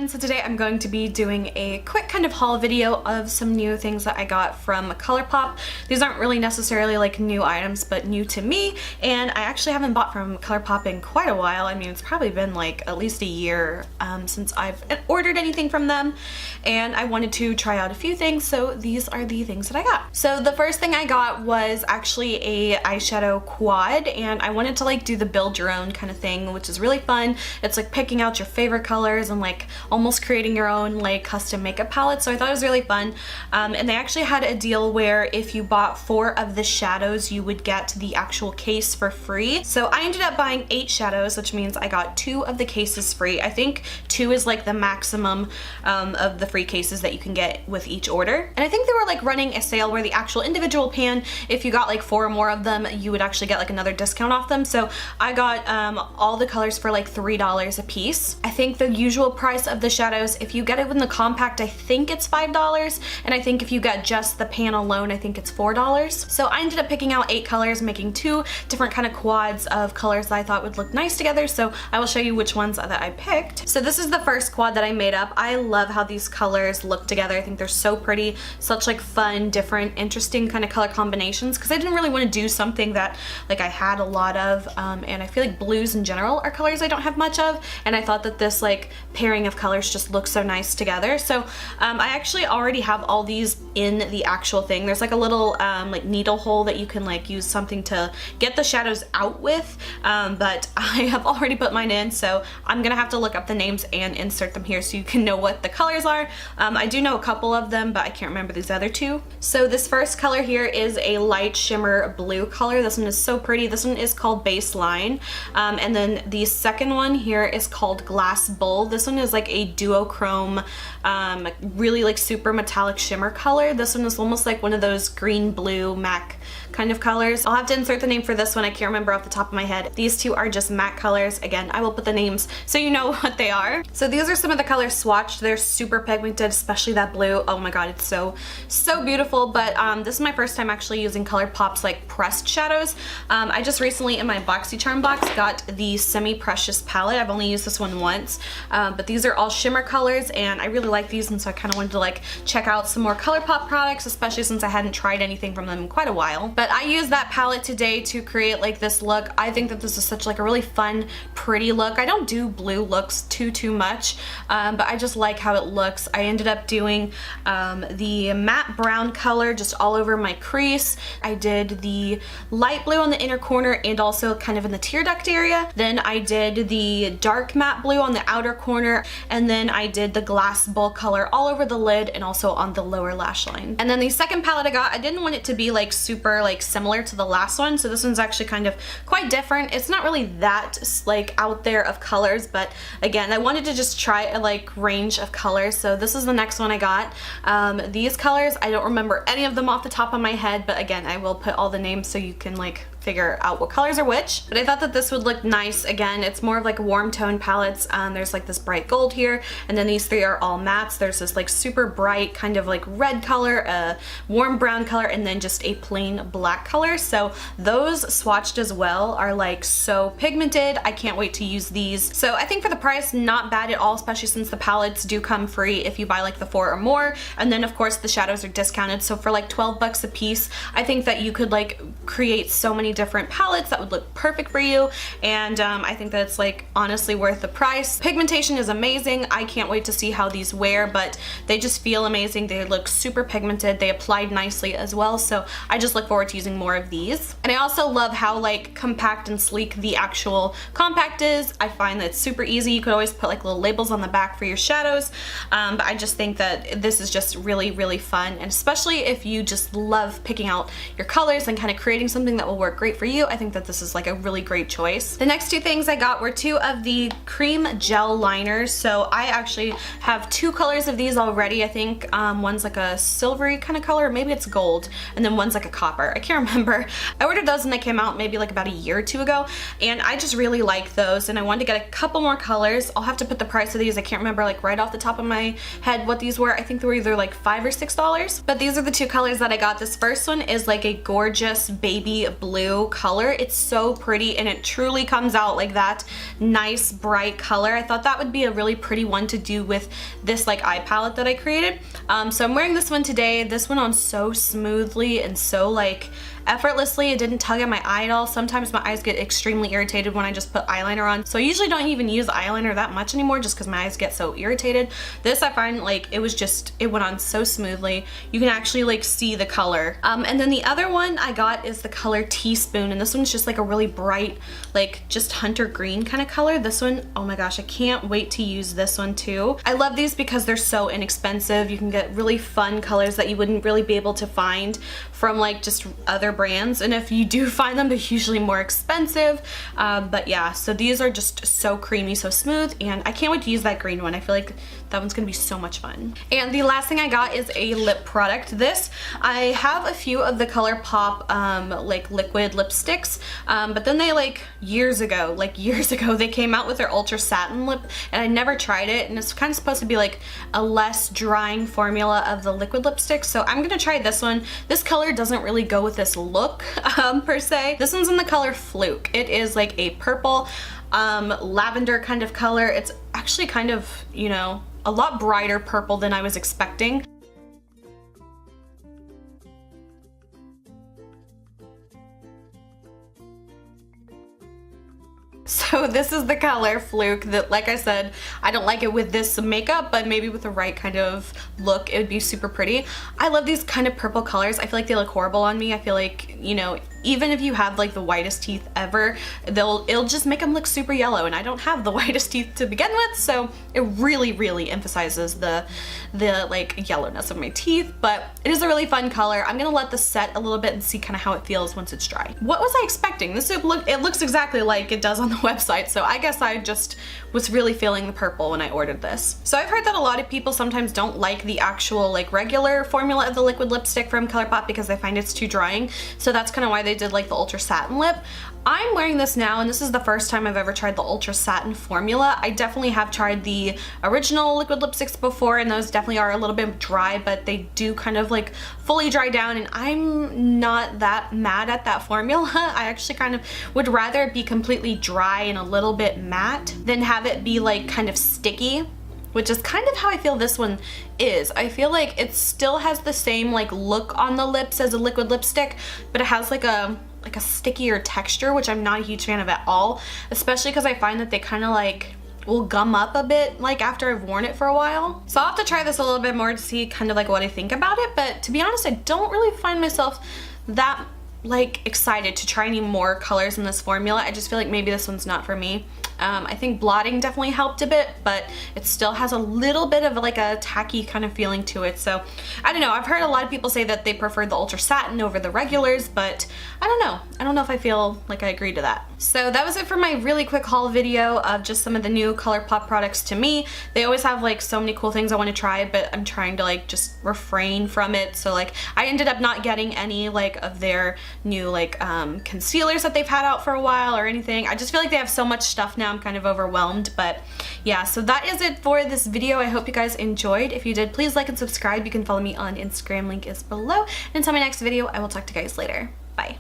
everyone, so today I'm going to be doing a quick kind of haul video of some new things that I got from ColourPop. These aren't really necessarily like new items, but new to me, and I actually haven't bought from ColourPop in quite a while. I mean, it's probably been like at least a year since I've ordered anything from them, and I wanted to try out a few things, so these are the things that I got. So the first thing I got was actually a eyeshadow quad, and I wanted to like do the build your own kind of thing, which is really fun. It's like picking out your favorite colors and like almost creating your own like custom makeup palette, so I thought it was really fun. And they actually had a deal where if you bought 4 of the shadows you would get the actual case for free. So I ended up buying 8 shadows, which means I got 2 of the cases free. I think 2 is like the maximum of the free cases that you can get with each order. And I think they were like running a sale where the actual individual pan, if you got like 4 or more of them, you would actually get like another discount off them. So I got all the colors for like $3 a piece. I think the usual price of the shadows, if you get it in the compact, I think it's $5, and I think if you get just the pan alone, I think it's $4. So I ended up picking out 8 colors, making 2 different kind of quads of colors that I thought would look nice together, so I will show you which ones that I picked. So this is the first quad that I made up. I love how these colors look together. I think they're so pretty, such like fun, different, interesting kind of color combinations, because I didn't really want to do something that like I had a lot of, and I feel like blues in general are colors I don't have much of, and I thought that this like pairing of colors just looks so nice together. So I actually already have all these in the actual thing. There's like a little like needle hole that you can like use something to get the shadows out with, but I have already put mine in, so I'm gonna have to look up the names and insert them here so you can know what the colors are. I do know a couple of them, but I can't remember these other 2. So this first color here is a light shimmer blue color. This one is so pretty. This one is called Bassline, and then the second one here is called Glass Bull. This one is like a duochrome, really like super metallic shimmer color. This one is almost like one of those green blue MAC kind of colors. I'll have to insert the name for this one. I can't remember off the top of my head. These 2 are just matte colors. Again, I will put the names so you know what they are. So these are some of the colors swatched. They're super pigmented, especially that blue. Oh my god, it's so beautiful. But this is my first time actually using ColourPop's like pressed shadows. I just recently in my BoxyCharm box got the semi-precious palette. I've only used this one once, but these are all shimmer colors, and I really like these, and so I kind of wanted to like check out some more ColourPop products, especially since I hadn't tried anything from them in quite a while. But I used that palette today to create like this look. I think that this is such like a really fun, pretty look. I don't do blue looks too much, but I just like how it looks. I ended up doing the matte brown color just all over my crease. I did the light blue on the inner corner and also kind of in the tear duct area. Then I did the dark matte blue on the outer corner, and then I did the Glass Bull color all over the lid and also on the lower lash line. And then the second palette I got, I didn't want it to be like super like similar to the last one, so this one's actually kind of quite different. It's not really that like out there of colors, but again, I wanted to just try a like range of colors. So this is the next one I got. These colors, I don't remember any of them off the top of my head, but again, I will put all the names so you can like figure out what colors are which. But I thought that this would look nice. Again, it's more of like warm tone palettes. There's like this bright gold here, and then these 3 are all mattes. There's this like super bright kind of like red color, a warm brown color, and then just a plain black color. So those swatched as well are like so pigmented. I can't wait to use these. So I think for the price, not bad at all, especially since the palettes do come free if you buy like the 4 or more. And then of course the shadows are discounted. So for like 12 bucks a piece, I think that you could like create so many different palettes that would look perfect for you, and I think that it's like honestly worth the price. Pigmentation is amazing. I can't wait to see how these wear, but they just feel amazing. They look super pigmented. They applied nicely as well, so I just look forward to using more of these. And I also love how like compact and sleek the actual compact is. I find that it's super easy. You could always put like little labels on the back for your shadows, but I just think that this is just really fun, and especially if you just love picking out your colors and kind of creating something that will work great for you, I think that this is like a really great choice. The next 2 things I got were 2 of the Creme gel liners. So I actually have 2 colors of these already. I think one's like a silvery kind of color, maybe it's gold, and then one's like a copper. I can't remember. I ordered those and they came out maybe like about a year or 2 ago, and I just really like those, and I wanted to get a couple more colors. I'll have to put the price of these. I can't remember like right off the top of my head what these were. I think they were either like $5 or $6, but these are the 2 colors that I got. This first one is like a gorgeous baby blue. new color. It's so pretty and it truly comes out like that nice bright color. I thought that would be a really pretty one to do with this like eye palette that I created. So I'm wearing this one today. This went on so smoothly and so like effortlessly. It didn't tug at my eye at all. Sometimes my eyes get extremely irritated when I just put eyeliner on. So I usually don't even use eyeliner that much anymore just because my eyes get so irritated. This I find like it went on so smoothly. You can actually like see the color. And then the other one I got is the color Teaspoon, and this one's just like a really bright, like just hunter green kind of color. This one, oh my gosh, I can't wait to use this one too. I love these because they're so inexpensive. You can get really fun colors that you wouldn't really be able to find from like just other brands, and if you do find them, they're usually more expensive. But yeah, so these are just so creamy, so smooth, and I can't wait to use that green one. I feel like that one's gonna be so much fun. And the last thing I got is a lip product. This, I have a few of the ColourPop like liquid lipsticks, but then they like years ago, they came out with their Ultra Satin Lip, and I never tried it, and it's kind of supposed to be like a less drying formula of the liquid lipstick, so I'm gonna try this one. This color doesn't really go with this look per se. This one's in the color Fluke. It is like a purple lavender kind of color. It's actually kind of, you know, a lot brighter purple than I was expecting. So this is the color Fluke that, like I said, I don't like it with this makeup, but maybe with the right kind of look, it would be super pretty. I love these kind of purple colors. I feel like they look horrible on me. I feel like, you know, even if you have like the whitest teeth ever, it'll just make them look super yellow, and I don't have the whitest teeth to begin with, so it really, really emphasizes the like yellowness of my teeth, but it is a really fun color. I'm gonna let this set a little bit and see kind of how it feels once it's dry. What was I expecting? It looks exactly like it does on the website, so I guess I just was really feeling the purple when I ordered this. So I've heard that a lot of people sometimes don't like the actual like regular formula of the liquid lipstick from ColourPop because they find it's too drying, so that's kind of why they did like the Ultra Satin Lip. I'm wearing this now, and this is the first time I've ever tried the Ultra Satin formula. I definitely have tried the original liquid lipsticks before, and those definitely are a little bit dry, but they do kind of like fully dry down, and I'm not that mad at that formula. I actually kind of would rather it be completely dry and a little bit matte than have it be like kind of sticky, which is kind of how I feel this one is. I feel like it still has the same like look on the lips as a liquid lipstick, but it has like a stickier texture, which I'm not a huge fan of at all, especially because I find that they kind of like will gum up a bit like after I've worn it for a while. So I'll have to try this a little bit more to see kind of like what I think about it, but to be honest, I don't really find myself that like excited to try any more colors in this formula. I just feel like maybe this one's not for me. I think blotting definitely helped a bit, but it still has a little bit of like a tacky kind of feeling to it. So I don't know. I've heard a lot of people say that they prefer the Ultra Satin over the regulars, but I don't know. I don't know if I feel like I agree to that. So that was it for my really quick haul video of just some of the new ColourPop products to me. They always have like so many cool things I want to try, but I'm trying to like just refrain from it. So like I ended up not getting any like of their new like concealers that they've had out for a while or anything. I just feel like they have so much stuff now, I'm kind of overwhelmed. But yeah, so that is it for this video. I hope you guys enjoyed. If you did, please like and subscribe. You can follow me on Instagram, link is below. And until my next video, I will talk to you guys later. Bye.